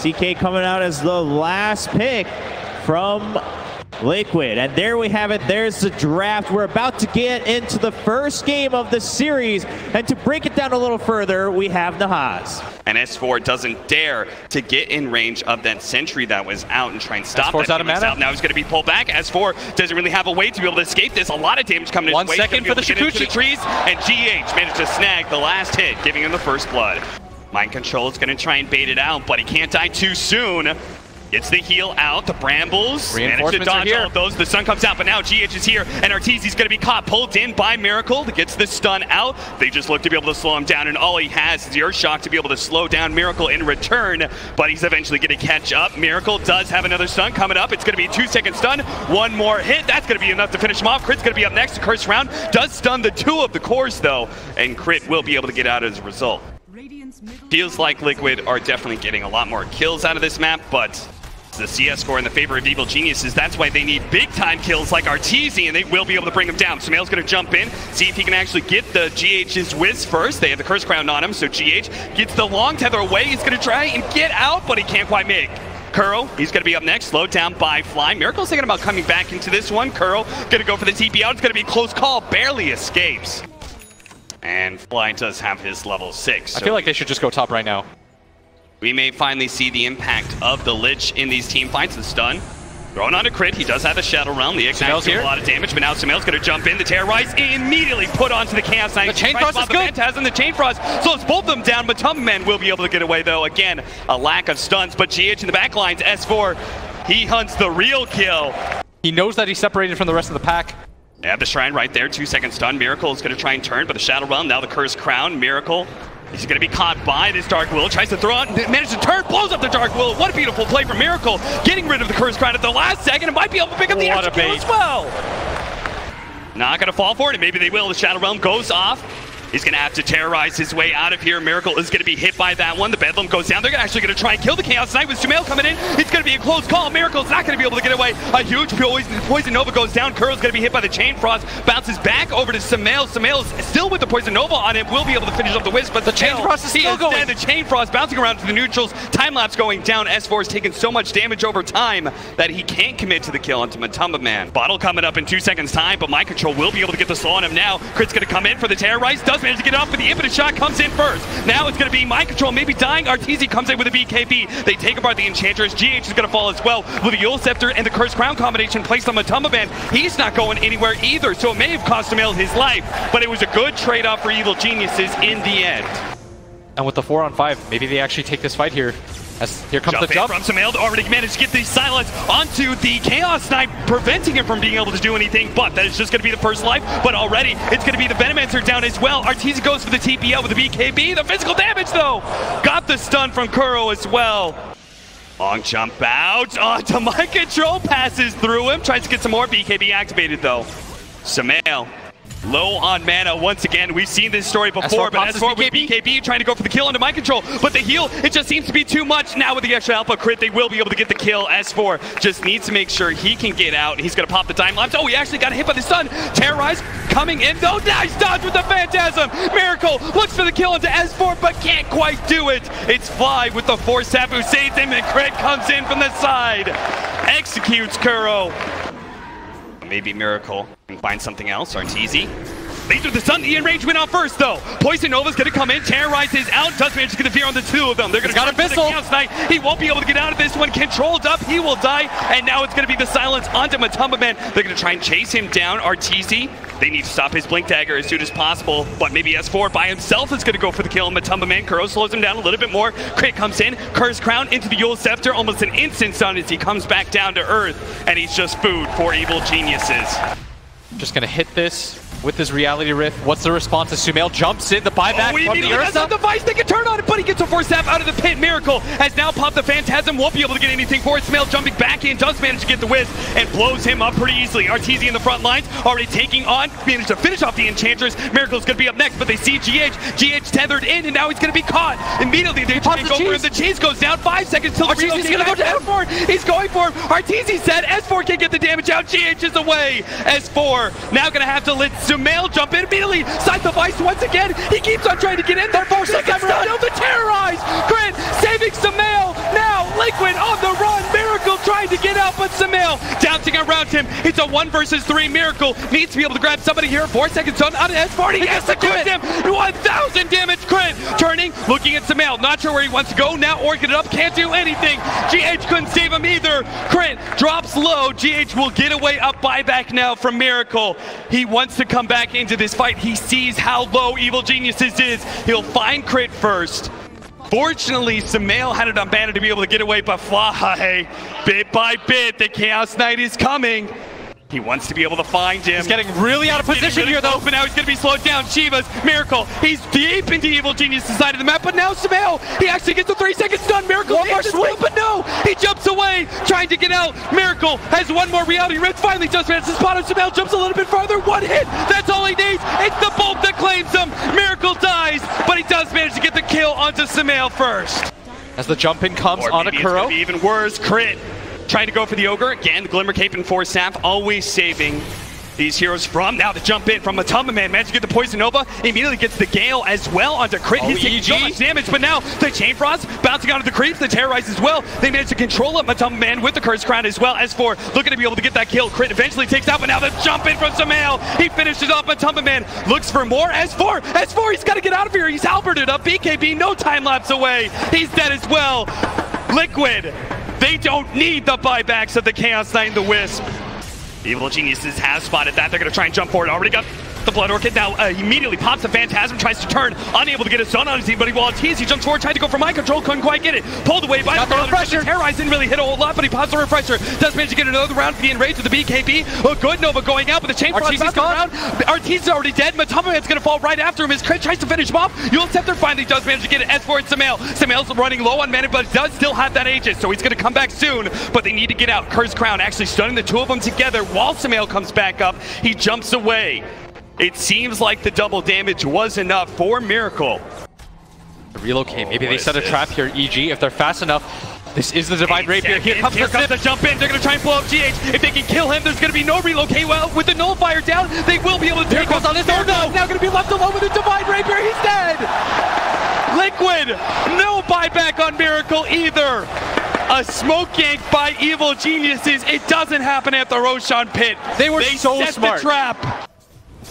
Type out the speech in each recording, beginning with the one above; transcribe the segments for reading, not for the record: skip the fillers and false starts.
CK coming out as the last pick from Liquid. And there we have it. There's the draft. We're about to get into the first game of the series. And to break it down a little further, we have Nahaz. And S4 doesn't dare to get in range of that sentry that was out and try and stop that. out of mana. Now he's going to be pulled back. S4 doesn't really have a way to be able to escape this. A lot of damage coming his way. 1 second for the Shikuchi. Trees, and GH managed to snag the last hit, giving him the first blood. Mind Control is going to try and bait it out, but he can't die too soon. Gets the heal out, the Brambles manage to dodge all of those. The sun comes out, but now GH is here, and Arteezy's going to be caught, pulled in by Miracle. Gets the stun out. They just look to be able to slow him down, and all he has is Earthshock to be able to slow down Miracle in return, but he's eventually going to catch up. Miracle does have another stun coming up. It's going to be a 2-second stun. One more hit. That's going to be enough to finish him off. Crit's going to be up next. The Curse Round does stun the 2 of the cores, though, and Crit will be able to get out as a result. Feels like Liquid are definitely getting a lot more kills out of this map, but the CS score in the favor of Evil Geniuses. That's why they need big-time kills like Arteezy, and they will be able to bring him down. Sumail's going to jump in, see if he can actually get the GH's Wiz first. They have the Curse Crown on him, so GH gets the long tether away. He's going to try and get out, but he can't quite make. Kuro, he's going to be up next, slowed down by Fly. Miracle's thinking about coming back into this one. Kuro going to go for the TP out. It's going to be a close call, barely escapes. And Fly does have his level 6. So I feel like they should just go top right now. We may finally see the impact of the Lich in these team fights. The stun thrown onto Crit. He does have the Shadow Realm. The Ignite does a lot of damage, but now Sumail's going to jump in. The Terrorize immediately put onto the Chaos Knight. The Chain Frost is good. Phantasm, the Chain Frost slows both of them down, but Matumbaman will be able to get away, though. Again, a lack of stuns, but GH in the back lines, S4, he hunts the real kill. He knows that he's separated from the rest of the pack. They have the Shrine right there, 2-second stun. Miracle is going to try and turn, but the Shadow Realm, now the Cursed Crown. Miracle, he's going to be caught by this Dark Will, tries to throw it, manages to turn, blows up the Dark Will. What a beautiful play from Miracle, getting rid of the Cursed Crown at the last second, and might be able to pick up the extra kill as well. Not going to fall for it, and maybe they will. The Shadow Realm goes off. He's going to have to terrorize his way out of here. Miracle is going to be hit by that one. The Bedlam goes down. They're actually going to try and kill the Chaos Knight with Sumail coming in. It's going to be a close call. Miracle's not going to be able to get away. A huge Poison Nova goes down. Kuro's going to be hit by the Chain Frost. Bounces back over to Sumail. Sumail is still with the Poison Nova on him. Will be able to finish off the Wisp, but the Chain Frost is still going. Dead. The Chain Frost bouncing around to the neutrals. Time-lapse going down. S4 is taking so much damage over time that he can't commit to the kill onto Matumbaman. Bottle coming up in 2 seconds time, but Mind Control will be able to get the slow on him now. Crit's going to come in for the Terrorize. Does manage to get off with the Infinite Shot, comes in first. Now it's going to be Mind Control, maybe dying. Arteezy comes in with a BKB. They take apart the Enchantress. GH is going to fall as well with the Yule Scepter and the Cursed Crown combination placed on Matumbaman. He's not going anywhere either, so it may have cost Sumail his life, but it was a good trade-off for Evil Geniuses in the end. And with the 4-on-5, maybe they actually take this fight here. As here comes the jump from Sumail, already managed to get the silence onto the Chaos Knight, preventing him from being able to do anything, but that is just going to be the first life. But already, it's going to be the Venomancer down as well. Arteezy goes for the TPL with the BKB. The physical damage, though, got the stun from Kuro as well. Long jump out onto Mind Control, passes through him, tries to get some more BKB activated, though. Sumail low on mana once again. We've seen this story before, but S4 with BKB trying to go for the kill onto Mind Control, but the heal, it just seems to be too much. Now with the extra Alpha Crit, they will be able to get the kill. S4 just needs to make sure he can get out. He's going to pop the time lapse. Oh, he actually got hit by the stun. Terrorize coming in, though. Nice dodge with the Phantasm. Miracle looks for the kill into S4, but can't quite do it. It's Fly with the Force Sap who saves him, and Crit comes in from the side. Executes Kuro. Maybe Miracle can find something else. Arteezy leads with the stun. The in-range went out first, though. Poison Nova's going to come in, terrorizes out. Does manage to get the fear on the 2 of them. They're going to got a missile. He won't be able to get out of this one. Controlled up. He will die. And now it's going to be the silence onto Matumbaman. They're going to try and chase him down. Arteezy, they need to stop his Blink Dagger as soon as possible. But maybe S4 by himself is going to go for the kill. Matumbaman, Kuro slows him down a little bit more. Crit comes in. Cursed Crown into the Yule Scepter. Almost an instant stun as he comes back down to earth. And he's just food for Evil Geniuses. Just going to hit this with his Reality Rift. What's the response as Sumail jumps in? The buyback from the Ursa. The device, they can turn on it, but he gets a Force Sap out of the pit. Miracle has now popped the Phantasm, won't be able to get anything for it. Sumail jumping back in, does manage to get the Wiz, and blows him up pretty easily. Arteezy in the front lines, already taking on, managed to finish off the Enchantress. Miracle's going to be up next, but they see GH. GH tethered in, and now he's going to be caught. Immediately, they try and go for him. The cheese goes down, 5 seconds till the reload. He's going to go down for it. He's going for him. Arteezy said S4 can't get the damage out. GH is away. S4 now going to have to let Sumail jump in immediately. Side the vice once again. He keeps on trying to get in there. 4 seconds down. The terrorize. Crit saving Sumail. Now Liquid on the run. Miracle trying to get out, but Sumail dancing around him. It's a 1 versus 3. Miracle needs to be able to grab somebody here. 4 seconds on out of S40. Yes, the crit him. 1,000 damage crit. Turning, looking at Sumail. Not sure where he wants to go now or get it up. Can't do anything. GH couldn't save him either. Crit drops low. GH will get away up buyback now from Miracle. He wants to come back into this fight. He sees how low Evil Geniuses is. He'll find Crit first. Fortunately, Sumail had it on banner to be able to get away, but Fly, bit by bit, the Chaos Knight is coming. He wants to be able to find him. He's getting really out of position here, though. But now he's going to be slowed down. Shivas, Miracle, he's deep into Evil Genius' side of the map, but now Sumail, he actually gets a 3-second stun. Miracle, one more swing, but no, he jumps away, trying to get out. Miracle has one more reality rift, finally just managed to spot him. Sumail jumps a little bit farther, one hit, that's all he needs. It's the bolt that claims him. Miracle dies, but he does manage to get the kill onto Sumail first. As the jump in comes on Akuro. Even worse, Crit. Trying to go for the Ogre. Again, the Glimmer Cape and Force Staff always saving these heroes from. Now the jump in from Matumba Man. Managed to get the Poison Nova. Immediately gets the Gale as well onto Crit. He's taking so much damage, but now the Chain Frost bouncing onto the creeps. The Terrorize as well. They managed to control up Matumba Man with the Curse Crown as well. S4 looking to be able to get that kill. Crit eventually takes out, but now the jump in from Sumail. He finishes off Matumba Man. Looks for more. S4, he's got to get out of here. He's halberded up. BKB, no time lapse away. He's dead as well. Liquid. They don't need the buybacks of the Chaos Knight and the Wisp. Evil Geniuses have spotted that. They're going to try and jump forward. Already got the Blood Orchid. Now immediately pops the Phantasm, tries to turn, unable to get a stun on his team, but he jumps forward, tried to go for mind control, couldn't quite get it. Pulled away by the refresher. Terrorize didn't really hit a whole lot, but he pops the refresher. Does manage to get another round, being raised with the BKB. A good Nova going out, but the Chain Frost is gone. Arteezy's already dead. Matumba Man's going to fall right after him. His Crit tries to finish him off. Yule Scepter finally does manage to get it. S4 and Sumail. Sumail's running low on mana, but does still have that Aegis, so he's going to come back soon, but they need to get out. Curse Crown actually stunning the two of them together while Sumail comes back up. He jumps away. It seems like the double damage was enough for Miracle. Relocate. Maybe they set a trap here, EG. If they're fast enough, this is the Divine Rapier. Here comes the jump in. They're going to try and blow up GH. If they can kill him, there's going to be no relocate. Well, with the Nullifier down, they will be able to take us on this. Oh no! Now going to be left alone with the Divine Rapier. He's dead! Liquid! No buyback on Miracle either. A smoke gank by Evil Geniuses. It doesn't happen at the Roshan pit. They so set smart. The trap.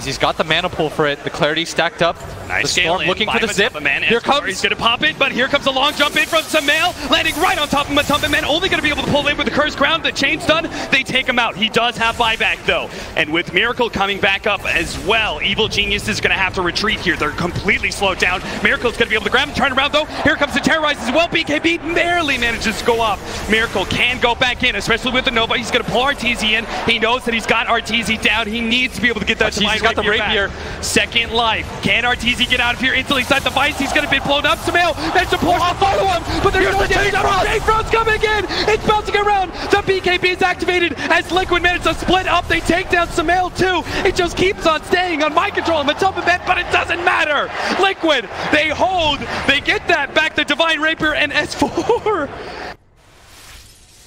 He's got the mana pool for it. The Clarity stacked up. Nice the Storm looking for the zip. Here comes. He's going to pop it, but here comes a long jump in from Sumail, landing right on top of Matumba Man. Only going to be able to pull in with the Curse Crown. The chain's done. They take him out. He does have buyback, though. And with Miracle coming back up as well, Evil Genius is going to have to retreat here. They're completely slowed down. Miracle's going to be able to grab him, turn around, though. Here comes the Terrorize as well. BKB barely manages to go off. Miracle can go back in, especially with the Nova. He's going to pull Arteezy in. He knows that he's got Arteezy down. He needs to be able to get that Divine got the Rapier. Second life. Can Arteezy get out of here? Instantly inside the vice. He's going to be blown up. Sumail managed to pull off, follow him, but there's no damage. Chain Frost coming again. It's bouncing around. The BKB is activated as Liquid managed to split up. They take down Sumail too. It just keeps on staying on mind control and Matumba Man, but it doesn't matter. Liquid, they hold. They get that back. The Divine Rapier and S4.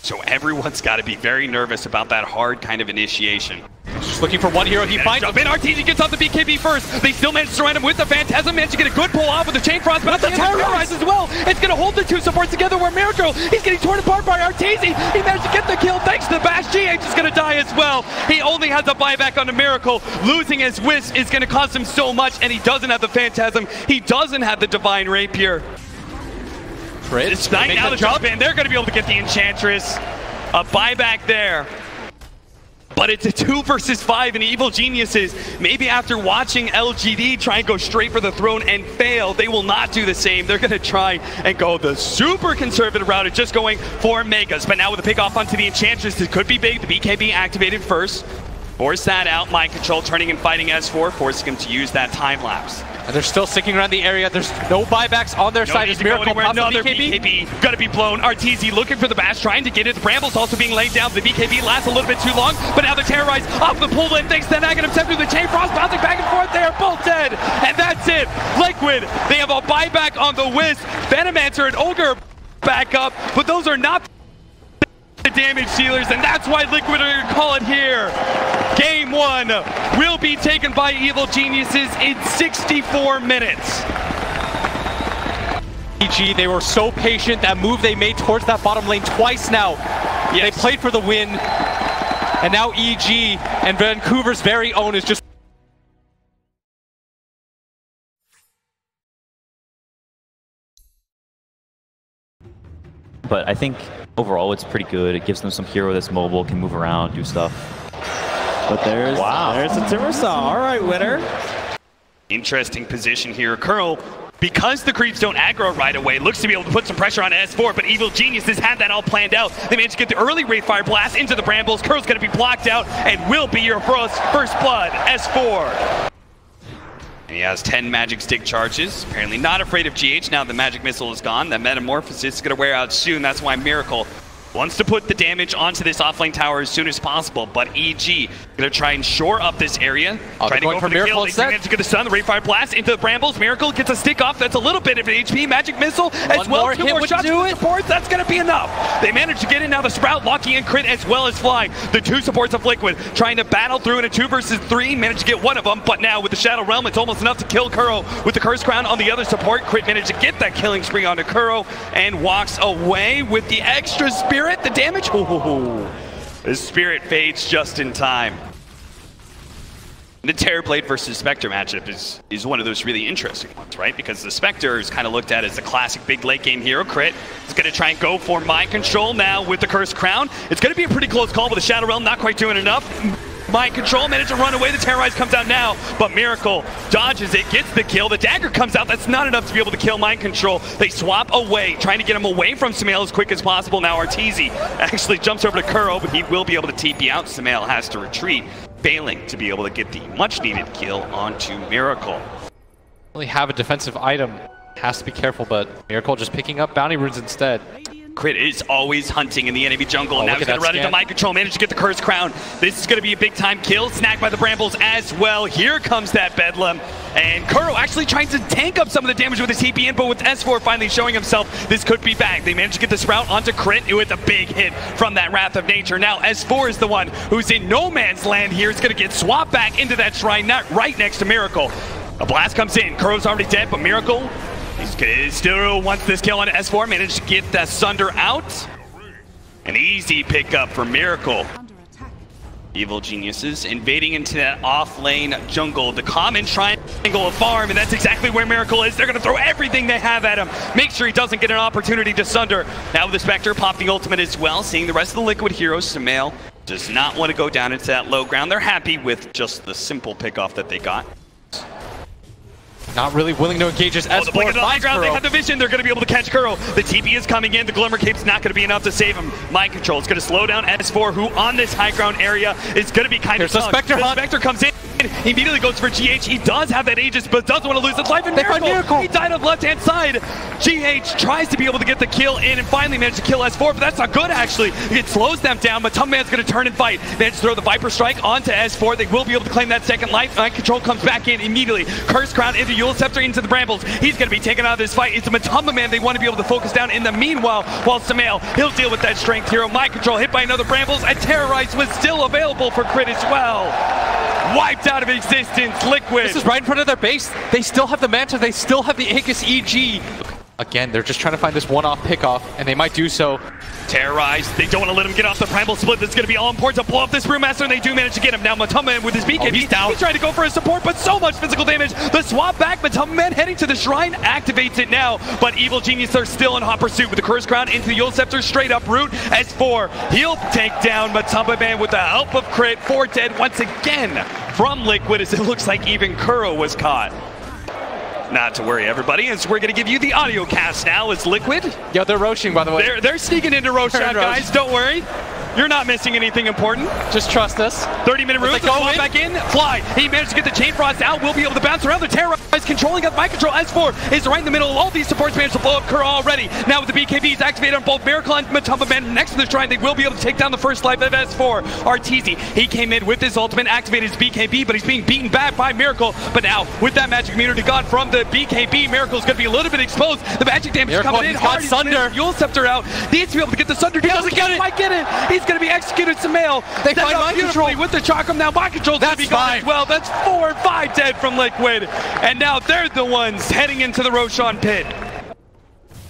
So everyone's got to be very nervous about that hard kind of initiation. Just looking for one hero. He finds him. Arteezy gets off the BKB first. They still manage to surround him with the Phantasm. Manage to get a good pull off with the Chain Frost, but the Terrorize as well. It's going to hold the two supports together where Miracle, he's getting torn apart by Arteezy. He managed to get the kill thanks to the bash. GH is going to die as well. He only has a buyback on the Miracle. Losing his Wisp is going to cost him so much, and he doesn't have the Phantasm. He doesn't have the Divine Rapier. It's now the jump in. They're going to be able to get the Enchantress. A buyback there. But it's a 2 versus 5 in Evil Geniuses. Maybe after watching LGD try and go straight for the throne and fail, they will not do the same. They're going to try and go the super conservative route of just going for Megas. But now with a pick off onto the Enchantress, it could be big. The BKB activated first. Force that out. Mind control turning and fighting S4, forcing him to use that time lapse. And they're still sticking around the area. There's no buybacks on their side. As Miracle pops another BKB. Gotta be blown. Arteezy looking for the bash, trying to get it. The Bramble's also being laid down. The BKB lasts a little bit too long, but now the Terrorize off the pull in. Thanks to that negative step through the Chain Frost, bouncing back and forth. They are both dead. And that's it. Liquid, they have a buyback on the Wisp. Venomancer and Ogre back up, but those are not the damage dealers, and that's why Liquid are gonna call it here. Game 1 will be taken by Evil Geniuses in 64 minutes. EG, they were so patient. That move they made towards that bottom lane twice now. Yes. They played for the win. And now EG and Vancouver's very own is just... But I think overall it's pretty good. It gives them some hero that's mobile, can move around, do stuff. But there's the Timbersaw. All right, winner. Interesting position here. Curl, because the creeps don't aggro right away, looks to be able to put some pressure on S4, but Evil Geniuses had that all planned out. They managed to get the early Wraithfire Blast into the Brambles. Curl's going to be blocked out and will be your first blood, S4. And he has 10 magic stick charges. Apparently not afraid of GH now the magic missile is gone. That metamorphosis is going to wear out soon. That's why Miracle wants to put the damage onto this offlane tower as soon as possible, but EG gonna try and shore up this area. Trying to go for the kill. They manage to get the stun, the Wraithfire Blast into the Brambles. Miracle gets a stick off. That's a little bit of an HP. Magic Missile as well. Two more shots from the supports. That's gonna be enough. They manage to get in now. The Sprout locking in crit as well as Fly. The two supports of Liquid trying to battle through in a 2 versus 3. Managed to get one of them, but now with the Shadow Realm, it's almost enough to kill Kuro. With the Curse Crown on the other support, Crit managed to get that killing spree onto Kuro and walks away with the extra spirit. The damage. Ooh, the spirit fades just in time. The Terrorblade versus Spectre matchup is one of those really interesting ones, right? Because the Spectre is kind of looked at as the classic big late game hero. Crit is going to try and go for mind control now with the Cursed Crown. It's going to be a pretty close call with the Shadow Realm not quite doing enough. Mind control, managed to run away. The Terrorize comes out now, but Miracle dodges it, gets the kill. The dagger comes out. That's not enough to be able to kill Mind Control. They swap away, trying to get him away from Sumail as quick as possible. Now Arteezy actually jumps over to Kuro, but he will be able to TP out. Sumail has to retreat, failing to be able to get the much-needed kill onto Miracle. Only have a defensive item. Has to be careful, but Miracle just picking up bounty runes instead. Crit is always hunting in the enemy jungle. Now he's going to run into Mind Control, manage to get the Curse Crown. This is going to be a big time kill. Snagged by the Brambles as well. Here comes that Bedlam. And Kuro actually trying to tank up some of the damage with his TP in, but with S4 finally showing himself, this could be back. They managed to get the Sprout onto Crit with a big hit from that Wrath of Nature. Now S4 is the one who's in no man's land here. It's going to get swapped back into that shrine, not right next to Miracle. A blast comes in. Kuro's already dead, but Miracle he still wants this kill on S4, managed to get that Sunder out. An easy pickup for Miracle. Evil Geniuses invading into that off-lane jungle, the common triangle of farm, and that's exactly where Miracle is. They're going to throw everything they have at him. Make sure he doesn't get an opportunity to Sunder. Now with the Spectre, pop the ultimate as well, seeing the rest of the Liquid heroes. Sumail does not want to go down into that low ground. They're happy with just the simple pickoff that they got. Not really willing to engage as S4 the blink of the high ground. They have the vision. They're going to be able to catch Kuro. The TP is coming in. The Glimmer Cape's not going to be enough to save him. Mind Control is going to slow down S4, who on this high ground area is going to be kind of tough. The Spectre comes in. He immediately goes for GH. He does have that Aegis, but doesn't want to lose his life. And Miracle, he died on the left-hand side. GH tries to be able to get the kill in and finally managed to kill S4, but that's not good, actually. It slows them down, but Man's going to turn and fight. They just throw the Viper Strike onto S4. They will be able to claim that second life. Mind Control comes back in immediately. Curse Crown into Eul Scepter into the Brambles. He's going to be taken out of this fight. It's a Matumba Man they want to be able to focus down. In the meanwhile, while Sumail, he'll deal with that strength hero. Mind Control hit by another Brambles, and Terrorize was still available for Crit as well. Wiped out of existence, Liquid. This is right in front of their base. They still have the Manta, they still have the Aegis EG. Again, they're just trying to find this one-off pickoff, and they might do so. Terrorize. They don't want to let him get off the Primal Split. That's going to be all important to blow up this Brewmaster, and they do manage to get him. Now Matumba with his BKB. He's down. He's trying to go for his support, but so much physical damage. The swap back, Matumba Man heading to the shrine, activates it now, but Evil Genius are still in hot pursuit with the Curse Crown into the Eul Scepter, straight up root. S4, he'll take down Matumba Man with the help of Crit. 4 dead once again from Liquid, as it looks like even Kuro was caught. Not to worry, everybody, as we're going to give you the audio cast now as Liquid. Yo, they're roaching, by the way. They're sneaking into Roshan, guys. Don't worry. You're not missing anything important. Just trust us. 30-minute route, go back in, Fly. He managed to get the Chain Frost out. We'll be able to bounce around. The Terrorize controlling up Mind Control. S4 is right in the middle of all these supports, managed to blow up Kuro already. Now with the BKBs activated on both Miracle and Matumba Man next to the shrine, they will be able to take down the first life of S4. Arteezy, he came in with his ultimate, activated his BKB, but he's being beaten back by Miracle. But now, with that magic immunity gone from the BKB, Miracle's going to be a little bit exposed. The magic damage is coming in hard. Sunder. Eul Scepter out. Needs to be able to get the Sunder. He doesn't get it. He's going to be executed. Sumail. They find Mind Control with the Chakram. Now Mind Control's going to be gone as well. That's 4 or 5 dead from Liquid. And now they're the ones heading into the Roshan pit.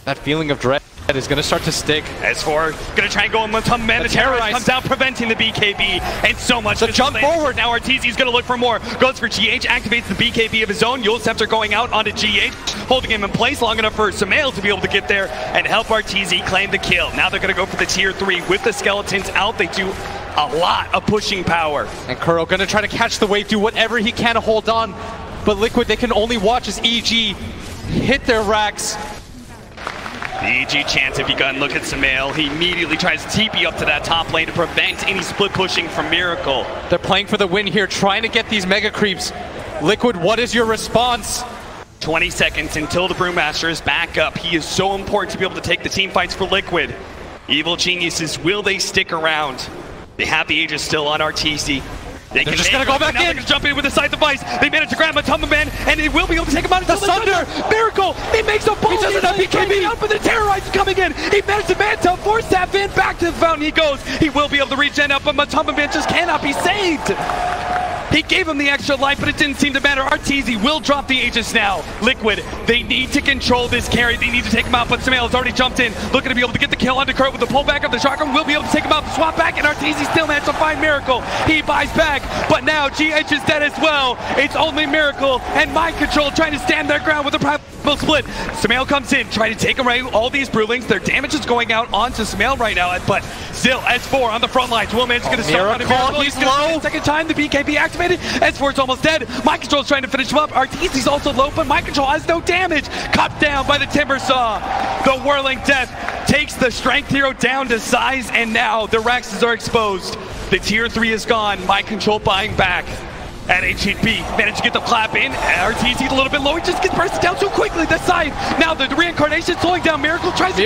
That feeling of dread is going to start to stick. S4 going to try and go in with some man. The terrorize comes out, preventing the BKB, and so much. The jump forward. Now Arteezy's going to look for more. Goes for GH, activates the BKB of his own. Yule Scepter going out onto GH, holding him in place long enough for Sumail to be able to get there and help Arteezy claim the kill. Now they're going to go for the tier 3 with the skeletons out. They do a lot of pushing power. And Kuro going to try to catch the wave, do whatever he can to hold on. But Liquid, they can only watch as EG hit their racks. The EG chance have begun. Look at Sumail. He immediately tries to TP up to that top lane to prevent any split pushing from Miracle. They're playing for the win here, trying to get these mega creeps. Liquid, what is your response? 20 seconds until the Brewmaster is back up. He is so important to be able to take the team fights for Liquid. Evil Geniuses, will they stick around? They have the Aegis still on Arteezy. They're just gonna go back in. They're gonna jump in with the side device. They managed to grab Matumbaman, and they will be able to take him out. The Thunder! Miracle! He makes a ball. He doesn't have BKB out, but the Terrorize is coming in. He managed to Manta, force tap in, back to the fountain he goes. He will be able to regen up, but Matumbaman just cannot be saved. He gave him the extra life, but it didn't seem to matter. Arteezy will drop the Aegis now. Liquid, they need to control this carry. They need to take him out, but Sumail has already jumped in, looking to be able to get the kill onto Kurt with the pullback of the shotgun. Will be able to take him out, swap back, and Arteezy still managed to find Miracle. He buys back, but now GH is dead as well. It's only Miracle and Mind Control trying to stand their ground with a primal split. Sumail comes in, trying to take away all these Brewlings. Their damage is going out onto Sumail right now, but still S4 on the front lines. Willman's going to start on Miracle. He's low. Second time, the BKB activated. S4's almost dead. Mind Control's trying to finish him up. Arteezy's also low, but Mind Control has no damage. Cut down by the Timber Saw. The Whirling Death takes the Strength Hero down to size, and now the Raxes are exposed. The tier 3 is gone. Mind Control buying back. At HHP, managed to get the clap in. Arteezy a little bit low. He just gets bursted down so quickly. The side. Now the reincarnation slowing down. Miracle tries to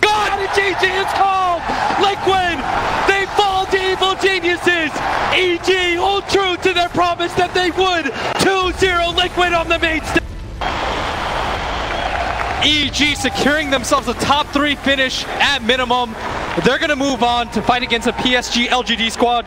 God, and GG is called! Liquid, they fall to Evil Geniuses! EG hold true to their promise that they would! 2-0 Liquid on the main stage! EG securing themselves a top 3 finish at minimum. They're going to move on to fight against a PSG LGD squad